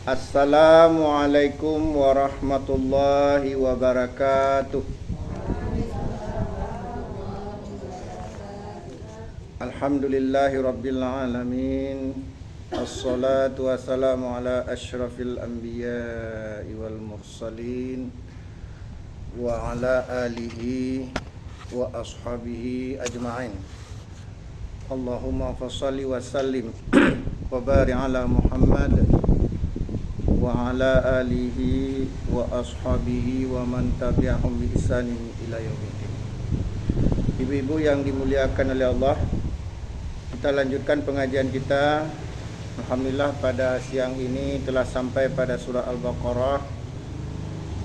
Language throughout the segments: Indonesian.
Assalamualaikum warahmatullahi wabarakatuh. Alhamdulillahi rabbil alamin. Assalatu wassalamu ala asyrafil anbiya'i wal mursalin wa ala alihi wa ashabihi ajma'in. Allahumma fassalli wa sallim wa barik ala Muhammad wa ala alihi wa ashabihi wa man tabi'ahum bi ihsanin ila yaumiddin. Ibu-ibu yang dimuliakan oleh Allah, kita lanjutkan pengajian kita. Alhamdulillah pada siang ini telah sampai pada surah Al-Baqarah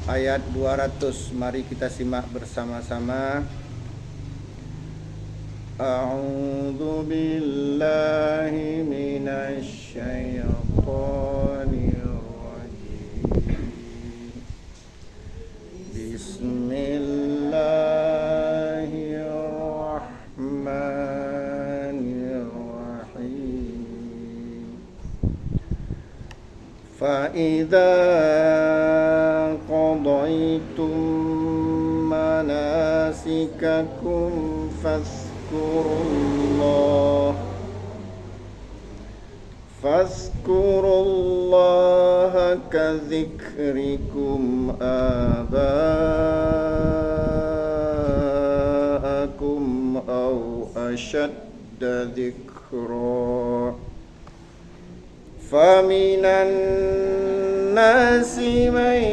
ayat 200. Mari kita simak bersama-sama. A'udzu billahi minasy syaithanir Bismillahirrahmanirrahim. Fa'idza qadaytum manasikakum fazkurullaha kadzikrikum aba'akum aw ashadda dzikra. Faminan nasi man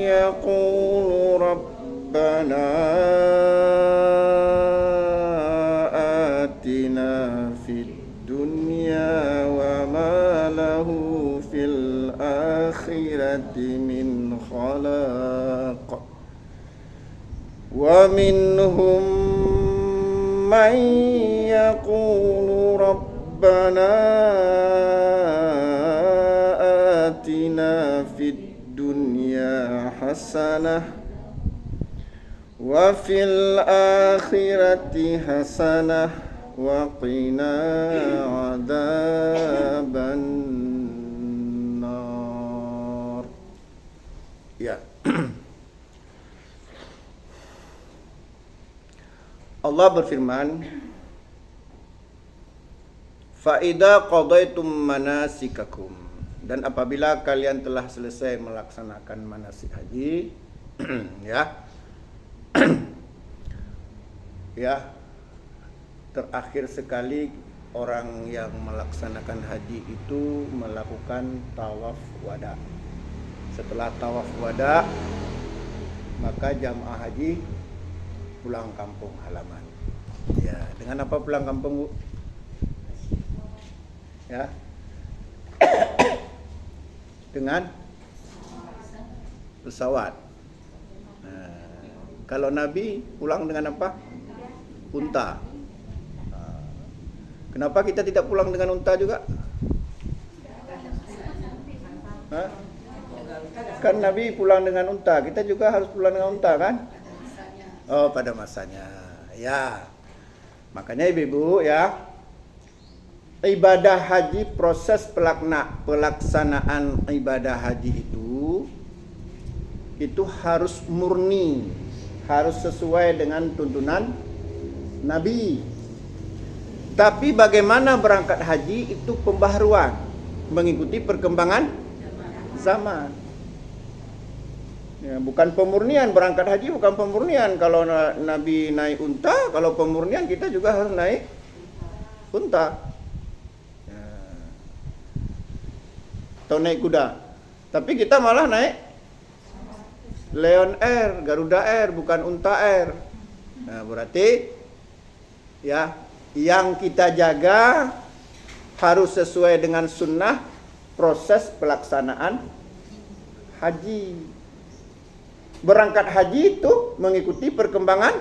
yaqulu rabbana atina fid dunya wa ma lahu fil akhirati min khalaq. Wa minhum man yaqulu rabbana atina fid dunya hasanah wa fil akhirati hasanah wa qina adzaban nar. Ya. Allah berfirman, fa idza qadaitum manasikakum, dan apabila kalian telah selesai melaksanakan manasik haji, ya. Ya, terakhir sekali orang yang melaksanakan haji itu melakukan tawaf wada. Setelah tawaf wada, maka jamaah haji pulang kampung halaman. Ya, dengan apa pulang kampung, Bu? Ya. Dengan pesawat. Nah, kalau Nabi pulang dengan apa? Unta. Kenapa kita tidak pulang dengan unta juga? Hah? Kan Nabi pulang dengan unta, kita juga harus pulang dengan unta kan? Oh, pada masanya. Ya. Makanya ibu-ibu ya, ibadah haji, proses pelaksanaan ibadah haji itu harus murni, harus sesuai dengan tuntunan Nabi. Tapi bagaimana berangkat haji itu pembaharuan, mengikuti perkembangan zaman. Ya, bukan pemurnian. Berangkat haji bukan pemurnian. Kalau Nabi naik unta, kalau pemurnian kita juga harus naik unta. Ya. Atau naik kuda. Tapi kita malah naik Lion Air, Garuda Air, bukan Unta Air. Nah, berarti ya, yang kita jaga harus sesuai dengan sunnah proses pelaksanaan haji. Berangkat haji itu mengikuti perkembangan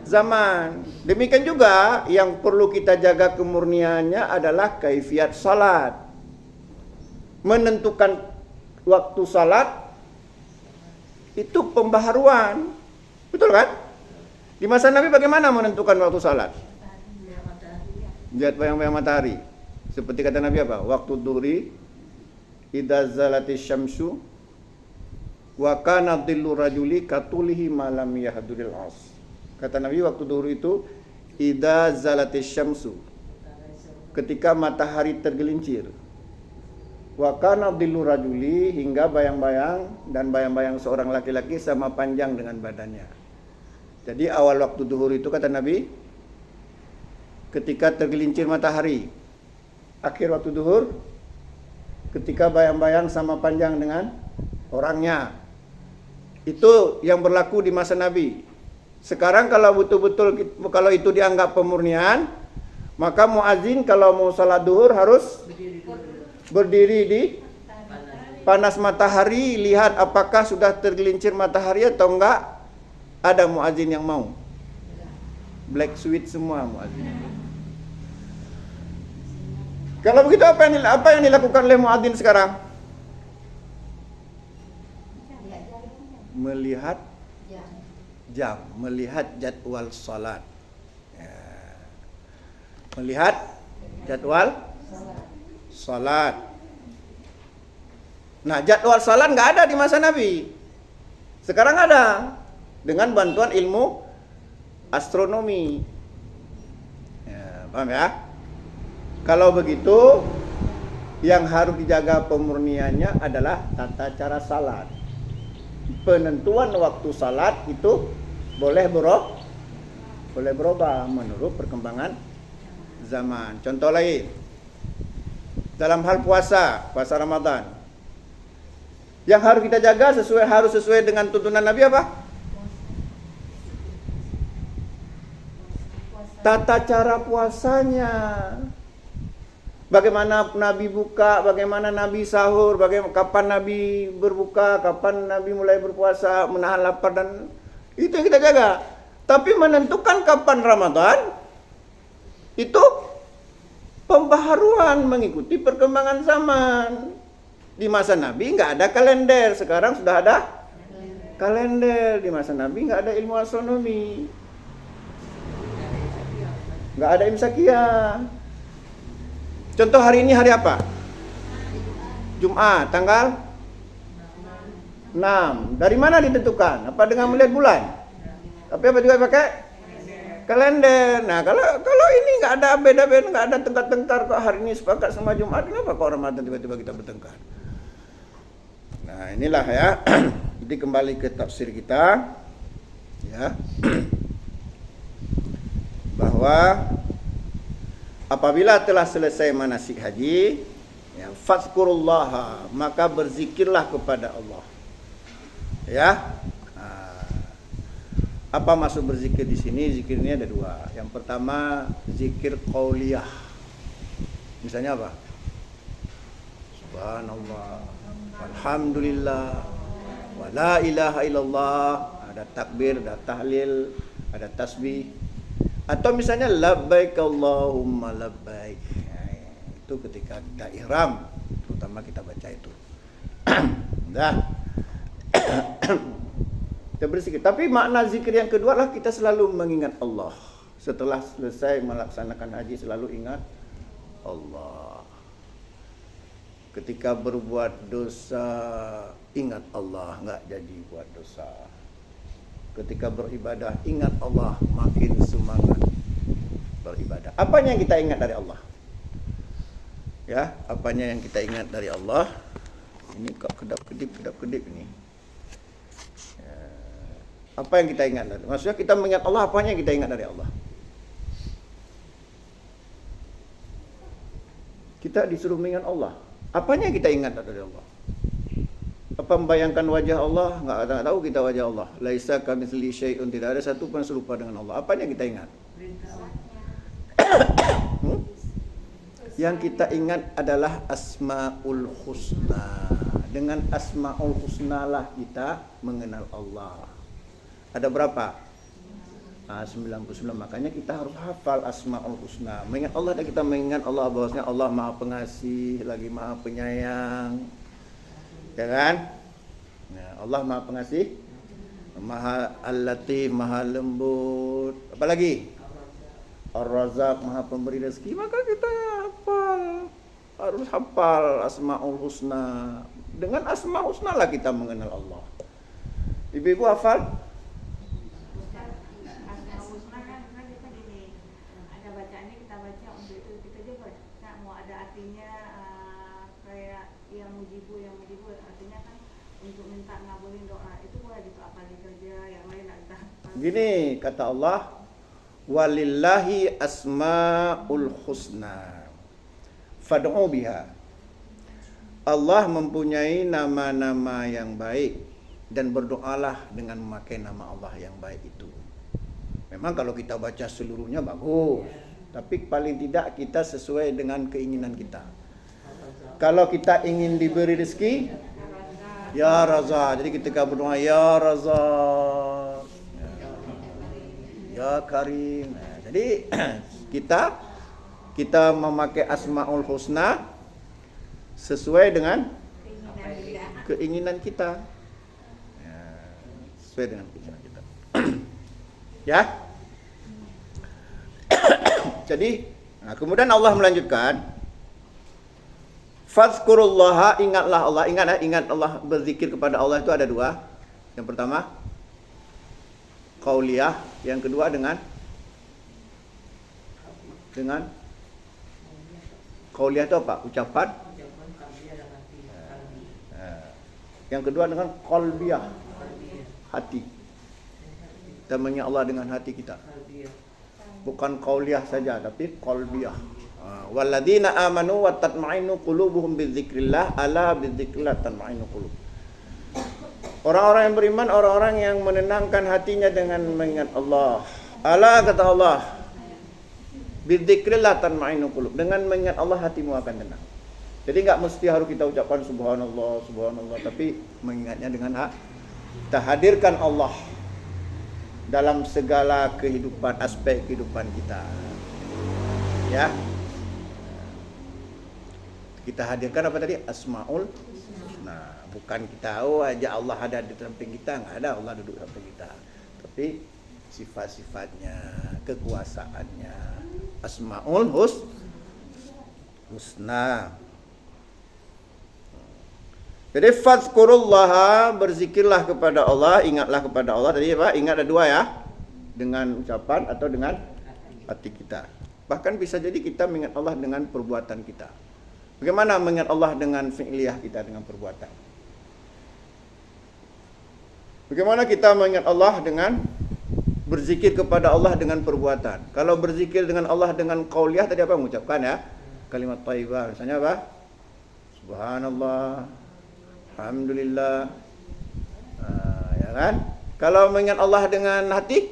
zaman. Demikian juga yang perlu kita jaga kemurniannya adalah kaifiat salat. Menentukan waktu salat itu pembaharuan. Betul kan? Di masa Nabi bagaimana menentukan waktu salat? Lihat bayang-bayang matahari. Seperti kata Nabi apa? Waktu duhri idza zalatis syamsu wa kana dhillu rajuli katulihi malam yahduril as. Kata Nabi waktu duhur itu idza zalatis syamsu, ketika matahari tergelincir. Wa kana dhillu rajuli, hingga bayang-bayang dan bayang-bayang seorang laki-laki sama panjang dengan badannya. Jadi awal waktu duhur itu kata Nabi ketika tergelincir matahari. Akhir waktu duhur ketika bayang-bayang sama panjang dengan orangnya. Itu yang berlaku di masa Nabi. Sekarang kalau betul-betul kalau itu dianggap pemurnian, maka muazin kalau mau salat duhur harus berdiri di panas matahari, lihat apakah sudah tergelincir matahari atau enggak. Ada muazin yang mau. Black suit semua muazin. Kalau begitu apa yang dilakukan oleh muadzin sekarang? Melihat jam, melihat jadwal salat. Ya. Melihat jadwal salat. Nah, jadwal salat nggak ada di masa Nabi. Sekarang ada dengan bantuan ilmu astronomi. Ya, paham ya? Kalau begitu, yang harus dijaga pemurniannya adalah tata cara salat. Penentuan waktu salat itu boleh berubah menurut perkembangan zaman. Contoh lain, dalam hal puasa Ramadan, yang harus kita jaga harus sesuai dengan tuntunan Nabi apa? Tata cara puasanya. Bagaimana Nabi buka, bagaimana Nabi sahur, kapan Nabi berbuka, kapan Nabi mulai berpuasa, menahan lapar, dan itu yang kita jaga. Tapi menentukan kapan Ramadan itu pembaharuan mengikuti perkembangan zaman. Di masa Nabi nggak ada kalender, sekarang sudah ada kalender. Di masa Nabi nggak ada ilmu astronomi, nggak ada imsakiyah. Contoh hari ini hari apa? Jumat, tanggal 6. Dari mana ditentukan? Apa dengan melihat bulan? Tapi apa juga pakai kalender. Nah, kalau ini nggak ada beda-beda, nggak ada tengkar-tengkar kok hari ini sepakat sama Jumat, kenapa kok Ramadan tiba-tiba kita bertengkar? Nah, inilah ya. Jadi kembali ke tafsir kita, ya, bahwa apabila telah selesai manasik haji, ya, fadzkurullaha, maka berzikirlah kepada Allah. Ya. Apa maksud berzikir di sini? Zikir ini ada dua. Yang pertama zikir qauliyah. Misalnya apa? Subhanallah, alhamdulillah, wa la ilaha illallah. Ada takbir, ada tahlil, ada tasbih. Atau misalnya labbaik Allahumma labbaik. Itu ketika kita ihram, terutama kita baca itu. Dah. Kita berzikir. Tapi makna zikir yang kedua adalah kita selalu mengingat Allah. Setelah selesai melaksanakan haji selalu ingat Allah. Ketika berbuat dosa ingat Allah, enggak jadi buat dosa. Ketika beribadah ingat Allah, makin semangat beribadah. Apanya yang kita ingat dari Allah? Ya, apanya yang kita ingat dari Allah? Ini kok kedap-kedip ini. Ya. Apa yang kita ingat dari? Maksudnya kita mengingat Allah, apanya yang kita ingat dari Allah? Kita disuruh mengingat Allah. Apanya yang kita ingat dari Allah? Apa membayangkan wajah Allah? Enggak tahu kita wajah Allah. Laisa kamitslihi syai'un, tidak ada satu pun serupa dengan Allah. Apanya kita ingat? Yang kita ingat adalah Asmaul Husna. Dengan Asmaul Husna lah kita mengenal Allah. Ada berapa? 99. Makanya kita harus hafal Asmaul Husna. Mengingat Allah dan kita mengingat Allah bahwasanya Allah Maha Pengasih, lagi Maha Penyayang. Ya kan? Nah, Allah Maha Pengasih, Maha Al-Latif, Maha Lembut. Apalagi? Ar-Razzaq, Maha Pemberi rezeki. Maka kita hafal Harus hafal Asmaul Husna. Dengan Asmaul Husna lah kita mengenal Allah. Ibu-ibu hafal? Asmaul Husna kan kita gini, ada bacaannya kita baca untuk itu kita juga mau ada artinya kayak yang mujibu artinya kan untuk minta ngabulin doa itu boleh gitu apalagi kerja yang lain ada. Gini kata Allah, walillahi asmaul husna fad'u biha. Allah mempunyai nama-nama yang baik dan berdoalah dengan memakai nama Allah yang baik itu. Memang kalau kita baca seluruhnya bagus, tapi paling tidak kita sesuai dengan keinginan kita. Kalau kita ingin diberi rezeki, ya Razak. Jadi kita berdoa ya Razak, ya Karim. Nah, jadi kita memakai Asmaul Husna sesuai dengan keinginan kita. Ya, sesuai dengan keinginan kita. Ya. Jadi, kemudian Allah melanjutkan, fazkurullaha, ingatlah Allah, ingat Allah, berzikir kepada Allah itu ada dua. Yang pertama qauliyah, yang kedua dengan qauliyah itu apa? Ucapan. Yang kedua dengan qalbiyah, hati. Kita mengingat Allah dengan hati kita. Bukan qauliyah saja, tapi qalbiyah. Walladzina amanu wa tatma'innu qulubuhum bidzikrillah, ala bidzikrillah tatma'innu qulub. Orang-orang yang beriman, orang-orang yang menenangkan hatinya dengan mengingat Allah. Ala kata Allah, bidzikrillah tatma'innu qulub. Dengan mengingat Allah hatimu akan tenang. Jadi enggak mesti harus kita ucapkan subhanallah, subhanallah, tapi mengingatnya dengan kita hadirkan Allah dalam segala kehidupan, aspek kehidupan kita. Ya. Kita hadirkan apa tadi? Asmaul Husna. Bukan kita aja Allah ada di samping kita, enggak ada Allah duduk di samping kita. Tapi sifat-sifatnya, kekuasaannya, Asmaul Husna. Jadi fazkurullaha, berzikirlah kepada Allah, ingatlah kepada Allah. Tadi apa? Ingat ada dua ya. Dengan ucapan atau dengan hati kita. Bahkan bisa jadi kita mengingat Allah dengan perbuatan kita. Bagaimana mengingat Allah dengan fi'liyah kita, dengan perbuatan? Bagaimana kita mengingat Allah dengan berzikir kepada Allah dengan perbuatan? Kalau berzikir dengan Allah dengan qauliyah tadi apa? Mengucapkan ya. Kalimat thayyibah. Misalnya apa? Subhanallah, alhamdulillah. Ya kan? Kalau mengingat Allah dengan hati,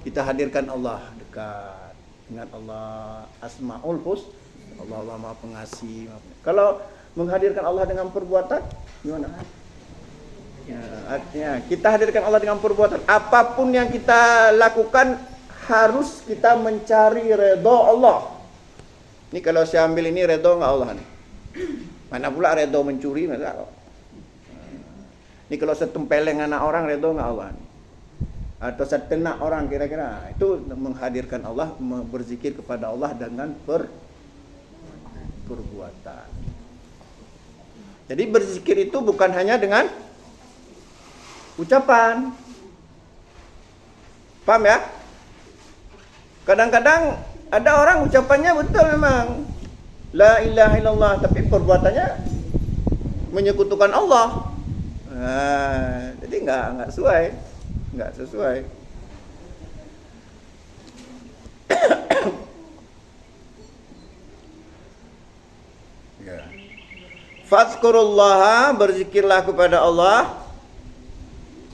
kita hadirkan Allah dekat. Ingat Allah, Asmaul Husna. Allah Maha Pengasih. Kalau menghadirkan Allah dengan perbuatan, gimana? Ya, artinya kita hadirkan Allah dengan perbuatan. Apapun yang kita lakukan harus kita mencari redha Allah. Ini kalau saya ambil ini redha enggak Allah nih? Mana pula redha mencuri? Ini kalau saya tempeleng anak orang redha enggak Allah nih? Atau saya tenak orang kira-kira. Itu menghadirkan Allah, berzikir kepada Allah dengan perbuatan. Jadi berzikir itu bukan hanya dengan ucapan. Paham ya? Kadang-kadang ada orang ucapannya betul memang la ilaha illallah, tapi perbuatannya menyekutukan Allah. Jadi enggak sesuai. Ya. Fazkurullaha, berzikirlah kepada Allah,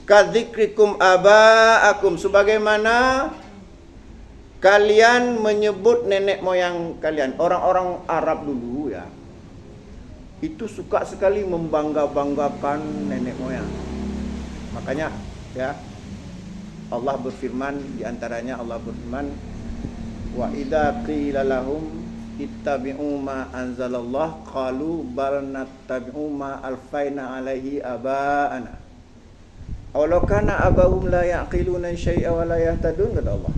kadzikrikum aba'akum, sebagaimana kalian menyebut nenek moyang kalian. Orang-orang Arab dulu ya, itu suka sekali membangga-banggakan nenek moyang. Makanya ya, Allah berfirman, di antaranya Allah berfirman, wa idza qila lahum ittabi'u ma anzalallah qalu bal nattabi'u ma alfaina alaihi aba'ana aw law kana abahum la yaqiluna syai'a wa la yahtadun, kata Allah.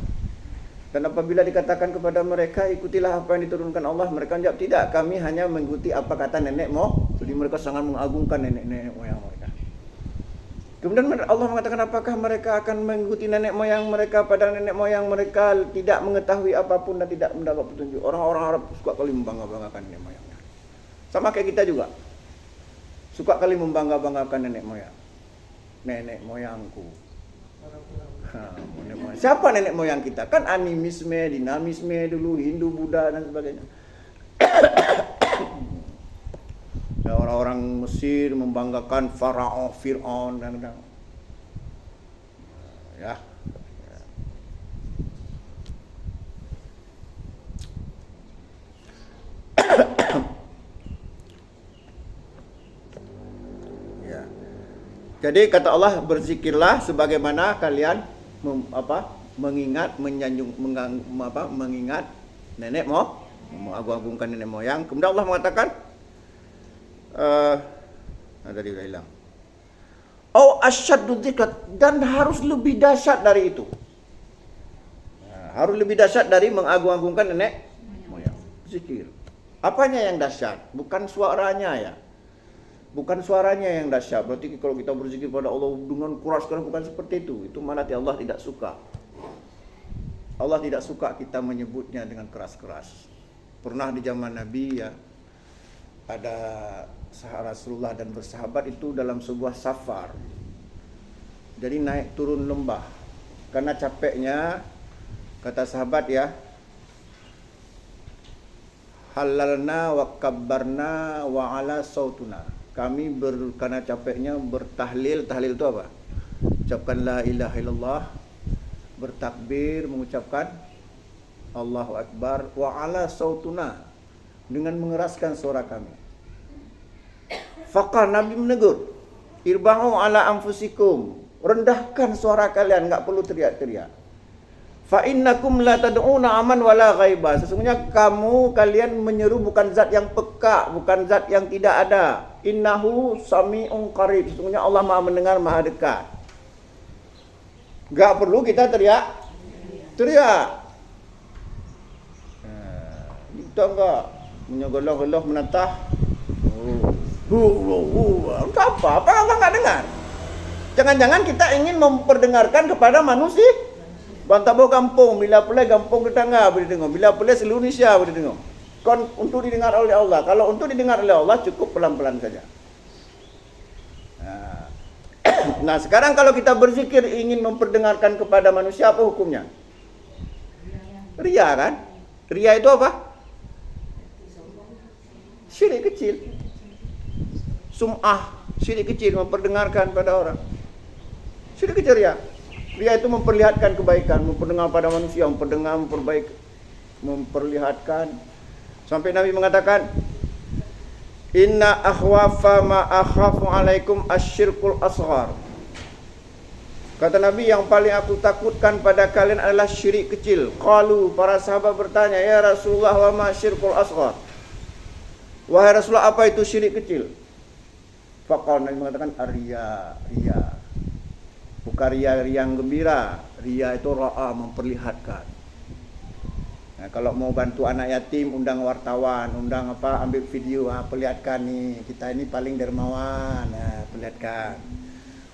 Dan apabila dikatakan kepada mereka, ikutilah apa yang diturunkan Allah, mereka menjawab, tidak, kami hanya mengikuti apa kata nenek moyang. Jadi mereka sangat mengagungkan nenek moyang mereka. Kemudian Allah mengatakan, apakah mereka akan mengikuti nenek moyang mereka, pada nenek moyang mereka tidak mengetahui apapun dan tidak mendapat petunjuk. Orang-orang Arab suka kali membangga-banggakan nenek moyangnya. Sama kayak kita juga. Suka kali membangga-banggakan nenek moyang. Nenek moyangku. Nenek moyang. Siapa nenek moyang kita? Kan animisme, dinamisme dulu, Hindu, Buddha dan sebagainya. Ya, orang-orang Mesir membanggakan Faraon, Fir'aun dan ya. Ya. Jadi kata Allah, berzikirlah sebagaimana kalian mengingat, menyanjung, mengingat nenek mengagung-agungkan nenek moyang. Kemudian Allah mengatakan, tadi udah hilang. Asyaddu dzikr, dan harus lebih dahsyat dari itu. Harus lebih dahsyat dari mengagung-agungkan nenek moyang. Zikir. Apanya yang dahsyat? Bukan suaranya ya. Bukan suaranya yang dahsyat. Berarti kalau kita berzikir pada Allah dengan keras, bukan seperti itu. Itu mana Allah tidak suka. Allah tidak suka kita menyebutnya dengan keras-keras. Pernah di zaman Nabi ya, ada Rasulullah dan bersahabat itu dalam sebuah safar. Jadi naik turun lembah. Karena capeknya, kata sahabat ya, halalna wa kabbarna wa ala sautuna. Kami karena capeknya bertahlil. Tahlil itu apa? Ucapkan la ilaha illallah, bertakbir, mengucapkan Allahu Akbar, wa ala sautuna, dengan mengeraskan suara kami. Faqal, Nabi menegur, irba'u ala anfusikum, rendahkan suara kalian, enggak perlu teriak-teriak. Fa innakum la tad'una aman wala ghaiba. Sesungguhnya kalian menyeru bukan zat yang peka, bukan zat yang tidak ada. Innahu sami'un qarib. Sesungguhnya Allah Maha mendengar, Maha dekat. Enggak perlu kita teriak. Kita enggak menyogolah-golah menatah. Untuk apa? Apa Allah enggak dengar? Jangan-jangan kita ingin memperdengarkan kepada manusia. Bantabo kampung, bila boleh kampung tetangga boleh dengar, bila boleh seluruh Indonesia boleh dengar. Untuk didengar oleh Allah. Kalau untuk didengar oleh Allah cukup pelan-pelan saja. Nah, sekarang kalau kita berzikir ingin memperdengarkan kepada manusia, apa hukumnya? Ria kan? Ria itu apa? Syirik kecil. Sum'ah, syirik kecil, memperdengarkan pada orang. Syirik kecil ria. Ria itu memperlihatkan kebaikan, memperdengar pada manusia, memperlihatkan. Sampai Nabi mengatakan, inna akhwafa ma akhafu alaikum asyirkul asghar. Kata Nabi, yang paling aku takutkan pada kalian adalah syirik kecil. Qalu, para sahabat bertanya, ya Rasulullah, wa ma syirkul asghar? Wahai Rasulullah, apa itu syirik kecil? Faqal, Nabi mengatakan, ria. Bukan ria yang gembira. Ria itu ra'a, memperlihatkan. Nah, kalau mau bantu anak yatim, undang wartawan, ambil video, perlihatkan nih, kita ini paling dermawan, perlihatkan.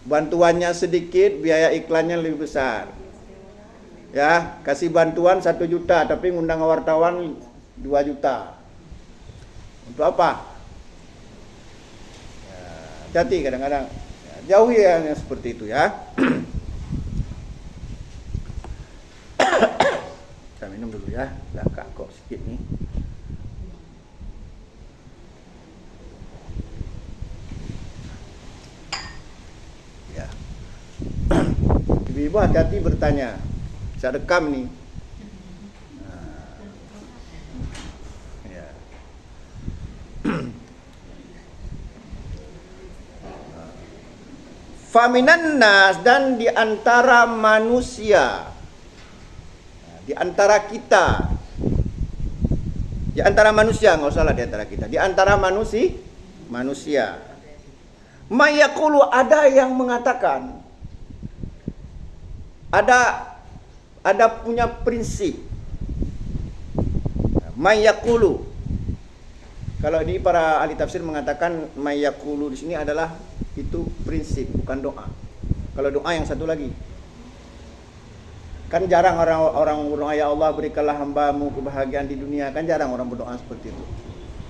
Bantuannya sedikit, biaya iklannya lebih besar. Ya, kasih bantuan 1 juta, tapi ngundang wartawan 2 juta. Untuk apa? Ya, hati kadang-kadang. Jauhi yang seperti itu ya. Saya minum dulu ya. Dah kok sikit nih. Ya. Ibu-ibu hati-hati bertanya. Saya rekam nih. Ya. Faminan nas, dan di antara manusia, di antara kita, di antara manusia, nggak usah lah di antara kita, di antara manusia, mayaqulu, ada yang mengatakan, ada punya prinsip, Mayyakulu. Kalau ini para ahli tafsir mengatakan mayyakulu di sini adalah itu prinsip, bukan doa. Kalau doa yang satu lagi. Kan jarang orang berdoa, ya Allah berikanlah hambamu kebahagiaan di dunia. Kan jarang orang berdoa seperti itu.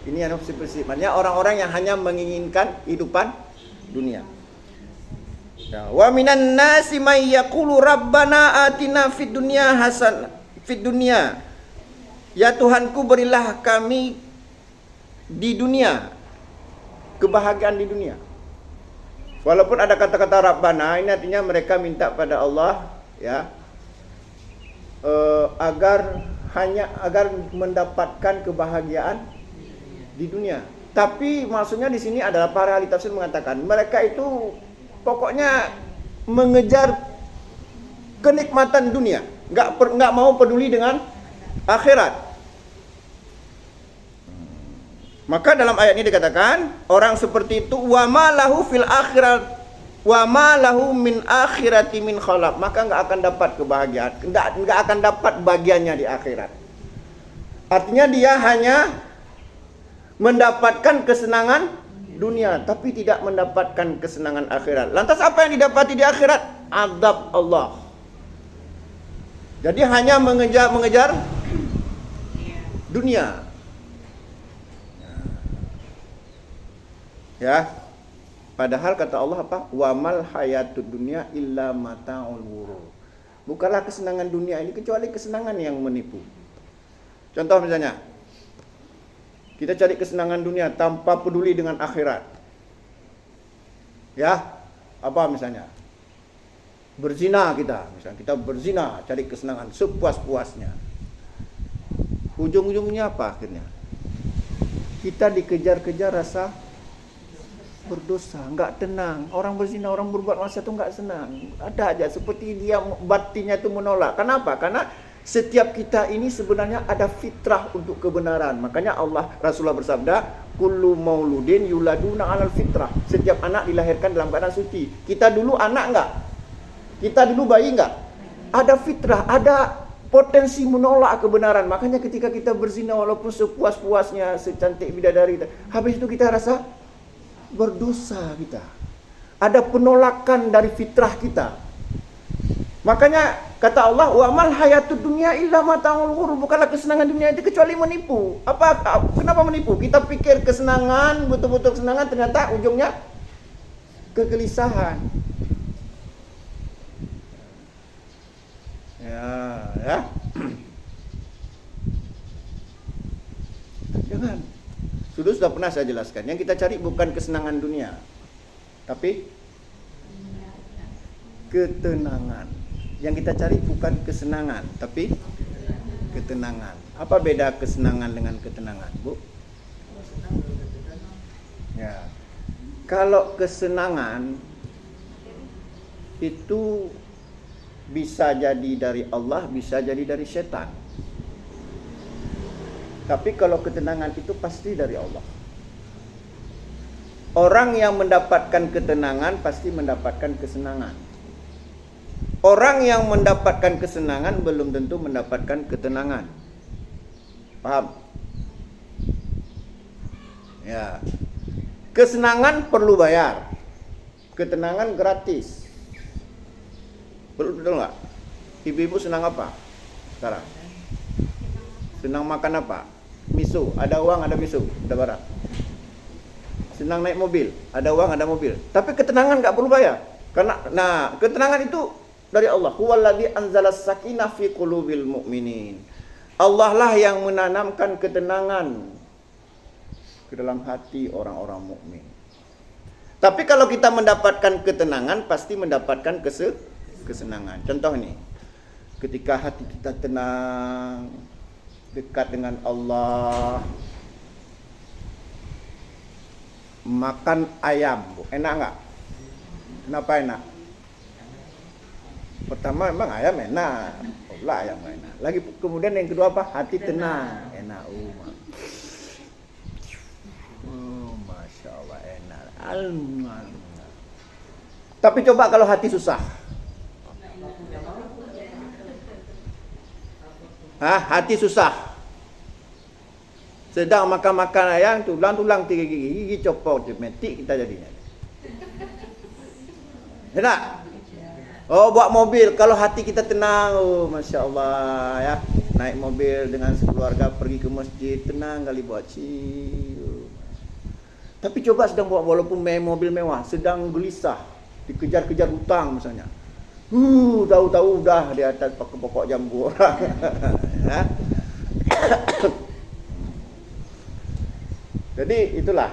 Ini adalah prinsip. Maksudnya orang-orang yang hanya menginginkan kehidupan dunia. Wa minan nasi may yaqulu rabbana atina fid dunya hasanah. Fid dunya. Ya Tuhanku, berilah kami di dunia kebahagiaan di dunia. Walaupun ada kata-kata Rabbana, ini artinya mereka minta pada Allah ya agar mendapatkan kebahagiaan di dunia. Tapi maksudnya di sini adalah para ahli tafsir mengatakan mereka itu pokoknya mengejar kenikmatan dunia, nggak mau peduli dengan akhirat. Maka dalam ayat ini dikatakan orang seperti itu wa ma lahu fil akhirat wa ma lahu min akhirati min khalaq, maka enggak akan dapat kebahagiaan, enggak akan dapat bagiannya di akhirat. Artinya dia hanya mendapatkan kesenangan dunia tapi tidak mendapatkan kesenangan akhirat. Lantas apa yang didapati di akhirat? Azab Allah. Jadi hanya mengejar dunia. Ya, padahal kata Allah apa? Wamal hayatud dunya illa mata'ul ghurur. Bukanlah kesenangan dunia ini kecuali kesenangan yang menipu. Contoh misalnya, kita cari kesenangan dunia tanpa peduli dengan akhirat. Ya, apa misalnya? Berzina misalnya kita berzina, cari kesenangan sepuas-puasnya. Ujung-ujungnya apa akhirnya? Kita dikejar-kejar rasa berdosa, enggak tenang. Orang berzina, orang berbuat maksiat itu enggak senang. Ada aja seperti dia batinnya itu menolak. Kenapa? Karena setiap kita ini sebenarnya ada fitrah untuk kebenaran. Makanya Rasulullah bersabda, kullu mauludin yuladuna 'alal fitrah. Setiap anak dilahirkan dalam keadaan suci. Kita dulu anak enggak? Kita dulu bayi enggak? Ada fitrah, ada potensi menolak kebenaran. Makanya ketika kita berzina walaupun sepuas-puasnya, secantik bidadari, habis itu kita rasa berdosa kita. Ada penolakan dari fitrah kita. Makanya kata Allah, wa mal hayatud dunya illa mata'ul ghurur. Bukanlah kesenangan dunia itu kecuali menipu. Kenapa menipu? Kita pikir kesenangan, betul-betul kesenangan, ternyata ujungnya kegelisahan. Ya. Jangan. Sudah pernah saya jelaskan. Yang kita cari bukan kesenangan dunia, tapi ketenangan. Yang kita cari bukan kesenangan, tapi ketenangan. Apa beda kesenangan dengan ketenangan, Bu? Ya. Kalau kesenangan itu bisa jadi dari Allah, bisa jadi dari setan. Tapi kalau ketenangan itu pasti dari Allah. Orang yang mendapatkan ketenangan pasti mendapatkan kesenangan. Orang yang mendapatkan kesenangan belum tentu mendapatkan ketenangan. Paham? Ya. Kesenangan perlu bayar. Ketenangan gratis. Betul nggak? Ibu-ibu senang apa sekarang? Senang makan apa? Miso, ada uang, ada miso, ada barang. Senang naik mobil, ada uang, ada mobil. Tapi ketenangan nggak perlu bayar. Karena ketenangan itu dari Allah. Huwallazi anzalas sakinah fi qulubil mu'minin. Allah lah yang menanamkan ketenangan ke dalam hati orang-orang mukmin. Tapi kalau kita mendapatkan ketenangan, pasti mendapatkan kesenangan. Contoh nih, ketika hati kita tenang, dekat dengan Allah, makan ayam, Bu. Enak nggak? Kenapa enak? Pertama memang ayam enak, Allah ayam enak. Lagi kemudian yang kedua apa? Hati tenang, enak. Masya Allah enak. Alhamdulillah. Tapi coba kalau hati susah. Hati susah. Sedang makan-makan ayam, tulang-tulang 3 gigi copot, metik kita jadinya. Enak? Oh, buat mobil, kalau hati kita tenang, oh Masya Allah ya. Naik mobil dengan sekeluarga pergi ke masjid, tenang kali buat chill. Tapi coba sedang bawa, walaupun mobil mewah, sedang gelisah, dikejar-kejar hutang misalnya. Tahu-tahu udah di atas pokok jambu orang. Ya. Jadi itulah.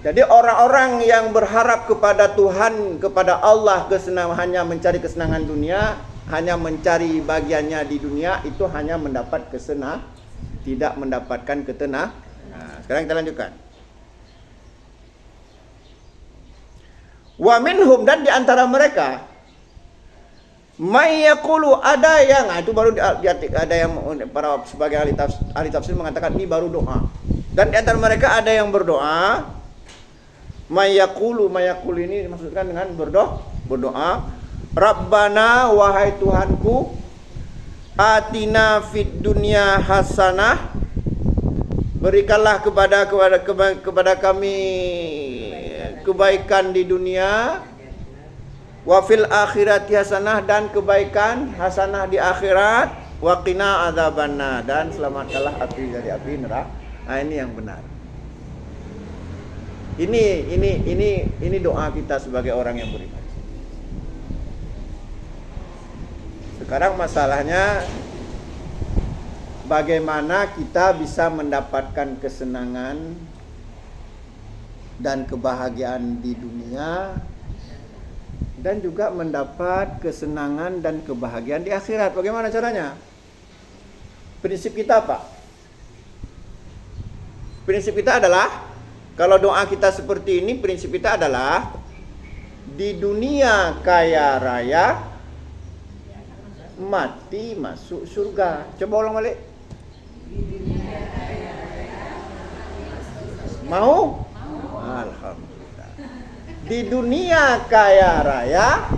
Jadi orang-orang yang berharap kepada Tuhan, kepada Allah, hanya mencari kesenangan dunia, hanya mencari bagiannya di dunia, itu hanya mendapat kesenangan, tidak mendapatkan ketenangan. Nah, sekarang kita lanjutkan. Wa minhum, dan di antara mereka may yaqulu, ada yang itu baru ada yang para sebagai ahli tafsir mengatakan ini baru doa. Dan di antara mereka ada yang berdoa, may yaqulu ini dimaksudkan dengan berdoa, Rabbana, wahai Tuhanku, atina fid dunya hasanah, berikanlah kepada kami kebaikan di dunia, wa fil akhirati hasanah, dan kebaikan hasanah di akhirat, wa qina adzabannar, dan selamatkanlah api dari api neraka. Nah, ini yang benar. Ini doa kita sebagai orang yang beriman. Sekarang masalahnya bagaimana kita bisa mendapatkan kesenangan dan kebahagiaan di dunia, dan juga mendapat kesenangan dan kebahagiaan di akhirat. Bagaimana caranya? Prinsip kita apa? Prinsip kita adalah, kalau doa kita seperti ini, prinsip kita adalah di dunia kaya raya, mati masuk surga. Coba ulang balik. Mau? Alhamdulillah. Di dunia kaya raya,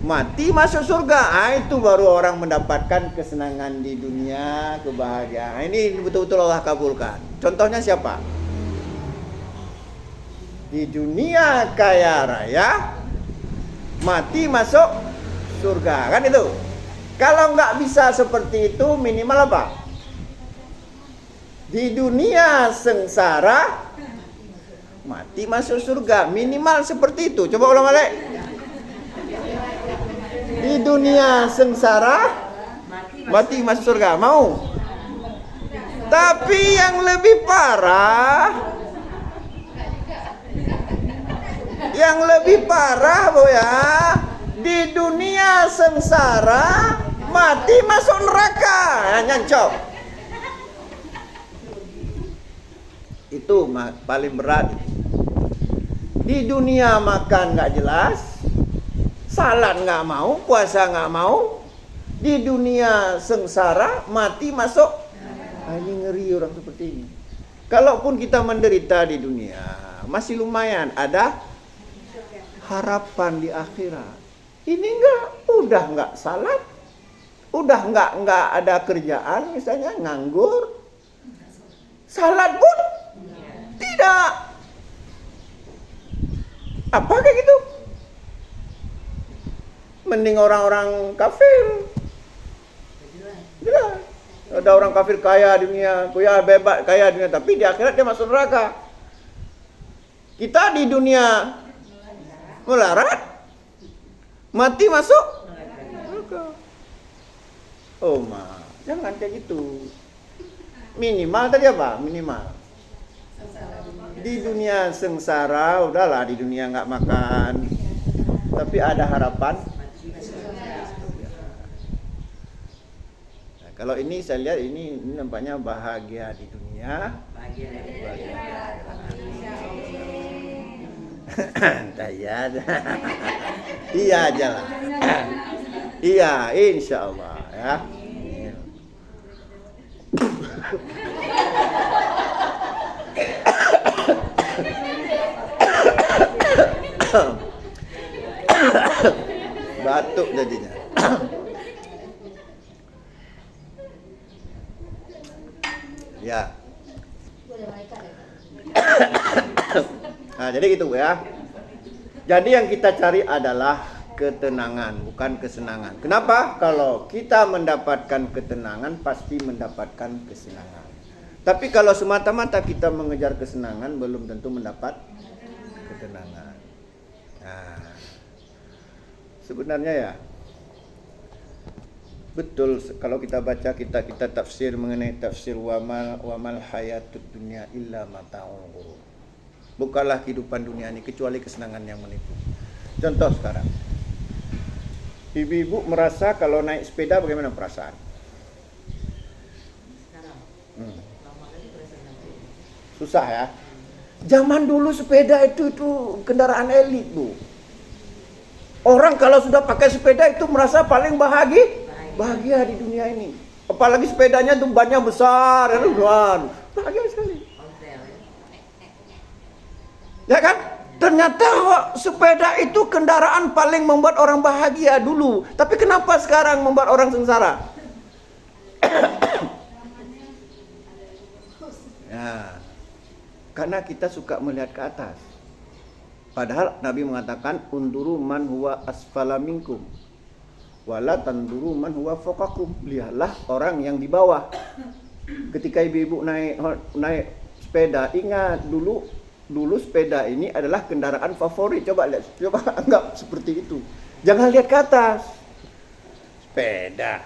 mati masuk surga. Itu baru orang mendapatkan kesenangan di dunia, kebahagiaan. Ini betul-betul Allah kabulkan. Contohnya siapa? Di dunia kaya raya, mati masuk surga. Kan itu. Kalau nggak bisa seperti itu, minimal apa? Di dunia sengsara, mati masuk surga. Minimal seperti itu. Coba ulang balik. Di dunia sengsara, mati masuk surga. Mau? Tapi yang lebih parah, Bu ya, di dunia sengsara, mati masuk neraka. Nyancok. Itu paling berat. Di dunia makan nggak jelas, salat nggak mau, puasa nggak mau, di dunia sengsara, mati masuk. Ini ngeri orang seperti ini. Kalaupun kita menderita di dunia, masih lumayan ada harapan di akhirat. Ini udah nggak salat, udah nggak ada kerjaan, misalnya nganggur, salat pun tidak. Apa kayak gitu? Mending orang-orang kafir. Jelas. Ada orang kafir kaya di dunia, bebas kaya di dunia, tapi di akhirat dia masuk neraka. Kita di dunia melarat, mati masuk neraka. Oh jangan kayak gitu. Minimal tadi apa? Minimal. Di dunia sengsara, udahlah di dunia nggak makan, tapi ada harapan. Nah, kalau ini saya lihat ini nampaknya bahagia di dunia, bahagia. Iya aja lah. Iya, insya Allah ya. Batuk jadinya. Ya. Nah, jadi gitu ya. Jadi yang kita cari adalah ketenangan, bukan kesenangan. Kenapa? Kalau kita mendapatkan ketenangan, pasti mendapatkan kesenangan. Tapi kalau semata-mata kita mengejar kesenangan, belum tentu mendapat ketenangan. Nah, sebenarnya ya, betul kalau kita baca kita tafsir mengenai tafsir wamal hayatud dunya illa mata'ul ghurur. Bukanlah kehidupan dunia ini kecuali kesenangan yang menipu. Contoh sekarang, ibu-ibu merasa kalau naik sepeda bagaimana perasaan? Susah ya. Zaman dulu sepeda itu kendaraan elit, Bu. Orang kalau sudah pakai sepeda itu merasa paling bahagia di dunia ini. Apalagi sepedanya tuh bannya besar, bahagia sekali. Ya kan? Ternyata sepeda itu kendaraan paling membuat orang bahagia dulu. Tapi kenapa sekarang membuat orang sengsara? Ya, karena kita suka melihat ke atas. Padahal Nabi mengatakan unduru man huwa asfala minkum wala tanduru man huwa fawqakum. Lihatlah orang yang di bawah. Ketika ibu-ibu naik sepeda, ingat dulu sepeda ini adalah kendaraan favorit. Coba lihat, coba anggap seperti itu. Jangan lihat ke atas. Sepeda,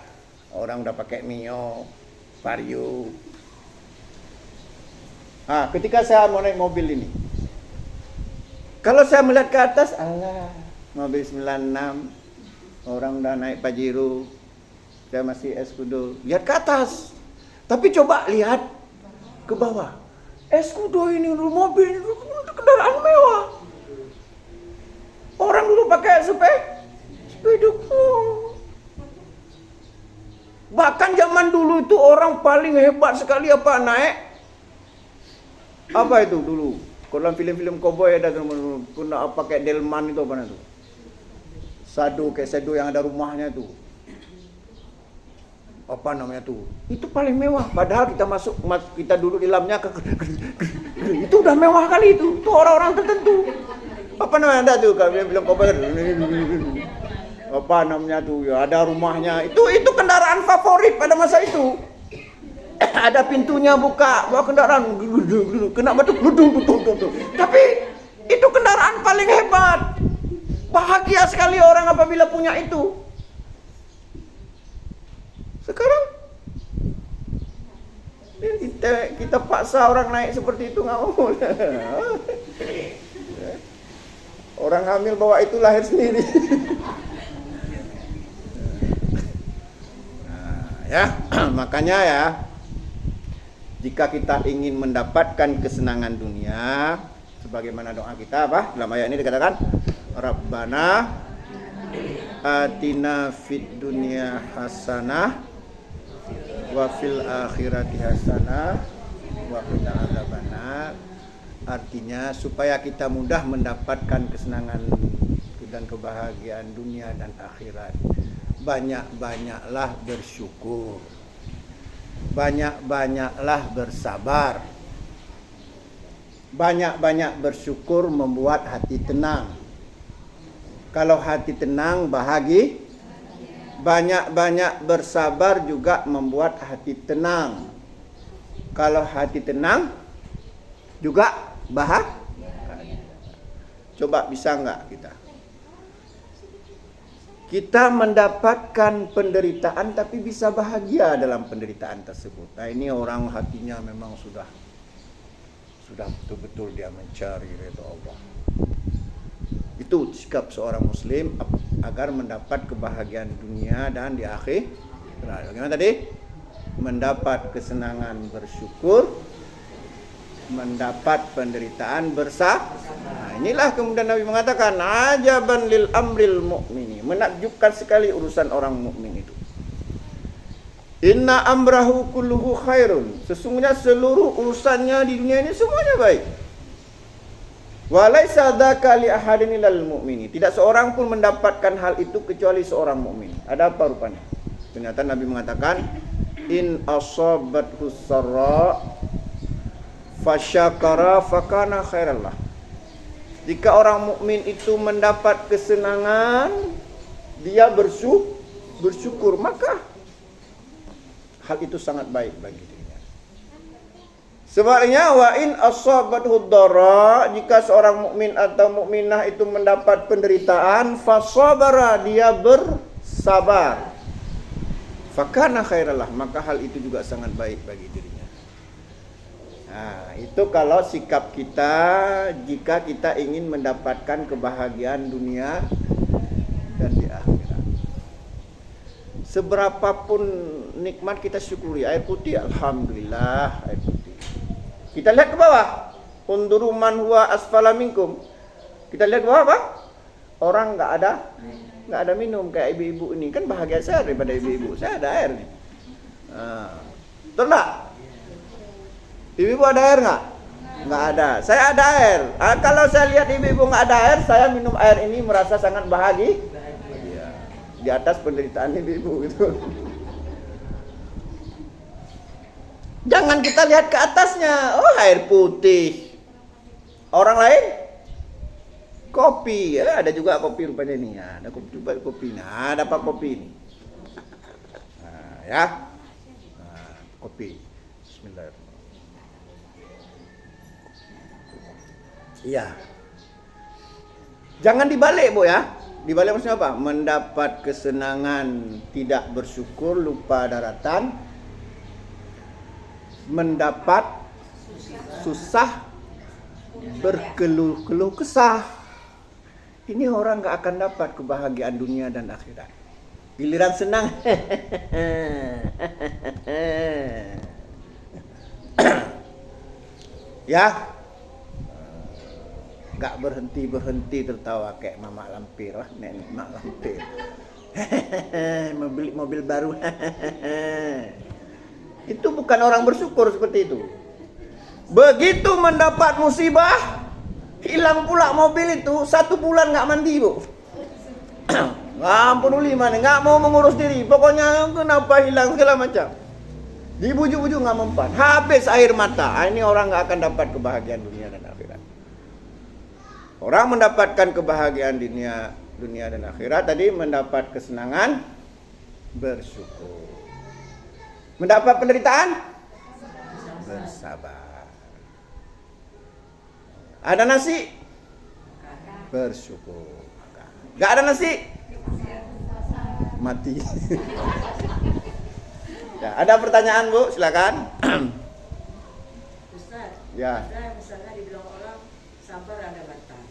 orang udah pakai Mio, Vario. Ketika saya mau naik mobil ini, kalau saya melihat ke atas, alah, mobil 96, orang udah naik Pajero, saya masih Escudo. Lihat ke atas. Tapi coba lihat ke bawah. Escudo ini dulu mobil itu kendaraan mewah. Orang dulu pakai sepeda. Bahkan zaman dulu itu orang paling hebat sekali naik. Apa itu dulu? Kalau film-film cowboy ada pernah pakai delman itu apa itu? Sado yang ada rumahnya itu. Apa namanya tuh? Itu paling mewah. Padahal kita duduk di dalamnya itu udah mewah kali itu. Itu orang-orang tertentu. Apa namanya ada tuh kalau bilang kobar. Apa namanya tuh? Ya ada rumahnya. Itu kendaraan favorit pada masa itu. Ada pintunya buka, bawa kendaraan kena batu dudung. Tapi itu kendaraan paling hebat. Bahagia sekali orang apabila punya itu. Sekarang kita paksa orang naik seperti itu nggak mau. Orang hamil bawa itu lahir sendiri. Makanya ya, jika kita ingin mendapatkan kesenangan dunia, sebagaimana doa kita dalam ayat ini dikatakan, Rabbana atina fid dunya hasanah wa fil akhirati hasanah wa qina adzabannar. Artinya supaya kita mudah mendapatkan kesenangan dan kebahagiaan dunia dan akhirat, banyak-banyaklah bersyukur, banyak-banyaklah bersabar. Banyak-banyak bersyukur membuat hati tenang. Kalau hati tenang, bahagia. Banyak-banyak bersabar juga membuat hati tenang. Kalau hati tenang juga bahagia. Coba bisa enggak kita mendapatkan penderitaan tapi bisa bahagia dalam penderitaan tersebut. Nah, ini orang hatinya memang sudah betul-betul dia mencari ridha Allah. Itu sikap seorang muslim agar mendapat kebahagiaan dunia dan di akhir. Bagaimana tadi? Mendapat kesenangan bersyukur, mendapat penderitaan bersabar. Nah, inilah kemudian Nabi mengatakan ajaban lil amril mu'mini. Menakjubkan sekali urusan orang mukmin itu. Inna amrahu kulluhu khairun. Sesungguhnya seluruh urusannya di dunia ini semuanya baik. Walaisa dzaka li ahadin ilal mu'mini. Tidak seorang pun mendapatkan hal itu kecuali seorang mukmin. Ada apa rupanya? Ternyata Nabi mengatakan in asabathu sarra fasyakara fakana khairallah. Jika orang mukmin itu mendapat kesenangan, dia bersyukur, maka hal itu sangat baik bagi dirinya. Sebaliknya wa in asabathu dharra, jika seorang mukmin atau mukminah itu mendapat penderitaan, fasabara, dia bersabar. Fakana khairallah, maka hal itu juga sangat baik bagi dirinya. Nah, itu kalau sikap kita jika kita ingin mendapatkan kebahagiaan dunia dan di akhirat. Seberapapun nikmat kita syukuri. Air putih, alhamdulillah, air putih. Kita lihat ke bawah. Unduru man huwa asfala minkum. Kita lihat ke bawah apa? Orang enggak ada minum kayak ibu-ibu ini. Kan bahagia saya daripada ibu-ibu. Saya ada air nih. Betul enggak? Ibu-ibu ada air enggak? Enggak ada. Saya ada air. Kalau saya lihat ibu-ibu enggak ada air, saya minum air ini merasa sangat bahagia. Di atas penderitaan ibu-ibu gitu. Jangan kita lihat ke atasnya. Oh, air putih. Orang lain kopi. Ada juga kopi rupanya ini. Ada kopi. Nah, dapat kopi ini. Nah, ya. Nah, kopi. Bismillahirrahmanirrahim. Iya. Jangan dibalik, Bu ya. Dibalik maksudnya apa? Mendapat kesenangan tidak bersyukur, lupa daratan. Mendapat susah berkeluh kesah. Ini orang gak akan dapat kebahagiaan dunia dan akhirat. Giliran senang ya, gak berhenti tertawa kayak mama lampir, nenek mak lampir. mobil baru. Itu bukan orang bersyukur seperti itu. Begitu mendapat musibah, hilang pula mobil itu, 1 bulan gak mandi, Bu. Ampun mana, gak mau mengurus diri. Pokoknya kenapa hilang segala macam. Dibujuk-bujuk gak mempan. Habis air mata. Ini orang gak akan dapat kebahagiaan dunia dan akhirat. Orang mendapatkan kebahagiaan dunia dan akhirat tadi mendapat kesenangan, bersyukur. Mendapat penderitaan, bersabar. Ada nasi, bersyukur. Gak ada nasi, mati. Ya, ada pertanyaan, Bu? Silakan. Ustaz, Ya. ada misalnya dibilang orang sabar ada batas.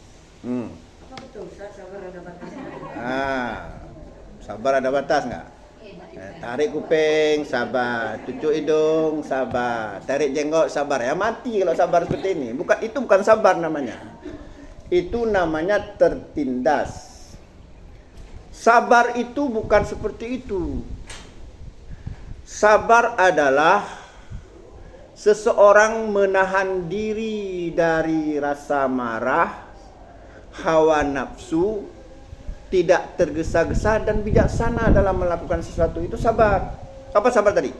Apa betul Ustaz, sabar ada batasnya? Sabar ada batas nggak? Tarik kuping, sabar. Cucuk hidung, sabar. Tarik jenggot, sabar. Ya mati kalau sabar seperti ini. Itu bukan sabar namanya. Itu namanya tertindas. Sabar itu bukan seperti itu. Sabar adalah seseorang menahan diri dari rasa marah, hawa nafsu, tidak tergesa-gesa dan bijaksana dalam melakukan sesuatu. Itu sabar. Apa sabar tadi?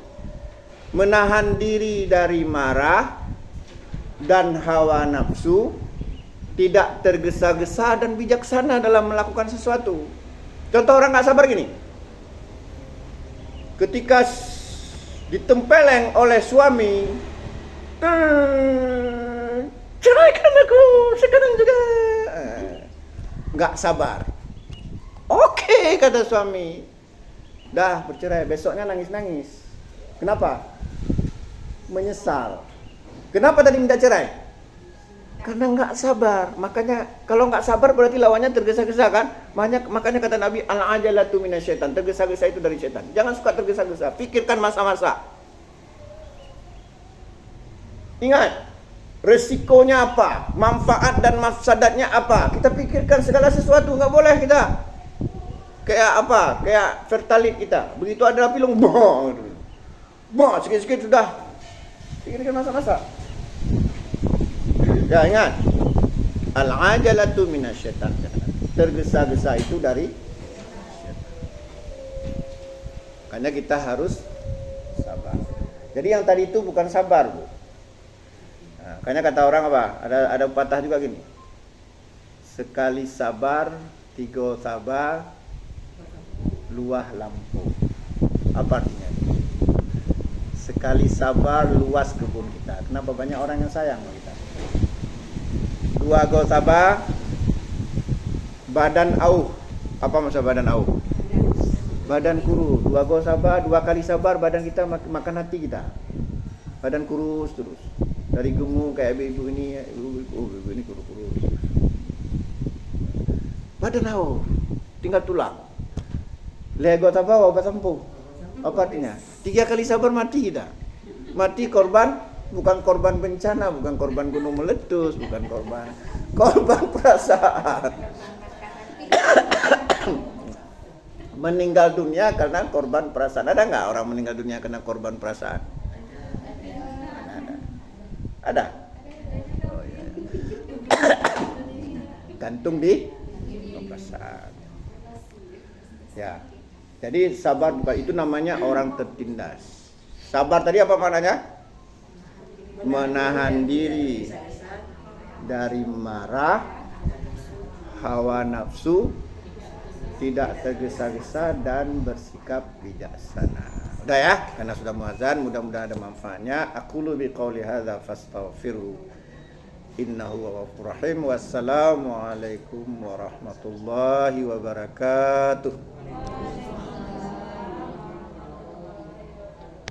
Menahan diri dari marah dan hawa nafsu, tidak tergesa-gesa dan bijaksana dalam melakukan sesuatu. Contoh orang gak sabar gini. Ketika ditempeleng oleh suami, ceraikan aku sekarang juga. Gak sabar. Oke, kata suami. Dah bercerai, besoknya nangis-nangis. Kenapa? Menyesal. Kenapa tadi minta cerai? Karena nggak sabar. Makanya kalau nggak sabar berarti lawannya tergesa-gesa kan? Makanya kata Nabi, al-ajalatu minasyaitan. Tergesa-gesa itu dari setan. Jangan suka tergesa-gesa. Pikirkan masa-masa. Ingat, resikonya apa? Manfaat dan mafsadatnya apa? Kita pikirkan segala sesuatu. Nggak boleh kita kayak apa? Kayak vertalit kita. Begitu ada api boh, sikit-sikit sudah. Pikirkan masa-masa. Ya ingat, al-ajalatu minasyaitan. Tergesa-gesa itu dari syaitan. Makanya kita harus sabar. Jadi yang tadi itu bukan sabar, Bu. Nah, Makanya kata orang apa? Ada pepatah juga gini. Sekali sabar, tiga sabar, luah lampu. Apa artinya? Sekali sabar, luas kebun kita. Kenapa banyak orang yang sayang sama kita? Dua go sabar, badan auh. Apa maksud badan auh? Badan kurus. Dua go sabar, 2 kali sabar, badan kita makan hati kita. Badan kurus terus. Dari gemuk kayak ibu ini, ibu ini kurus. Badan auh, tinggal tulang. Lego sabar, obat sembuh. Apa artinya? 3 kali sabar mati kita. Mati korban, bukan korban bencana, bukan korban gunung meletus, bukan korban perasaan. Meninggal dunia karena korban perasaan. Ada nggak orang meninggal dunia karena korban perasaan? Ada. Oh, iya. Gantung di perasaan. Ya. Jadi sabar bukan itu namanya orang tertindas. Sabar tadi apa maknanya? Menahan diri dari marah, hawa nafsu, tidak tergesa-gesa dan bersikap bijaksana. Udah ya, karena sudah muazan, mudah-mudahan ada manfaatnya. Aqulu biqauli hadza fastaghfiru. Innahu ghafurur rahim. Wassalamualaikum warahmatullahi wabarakatuh.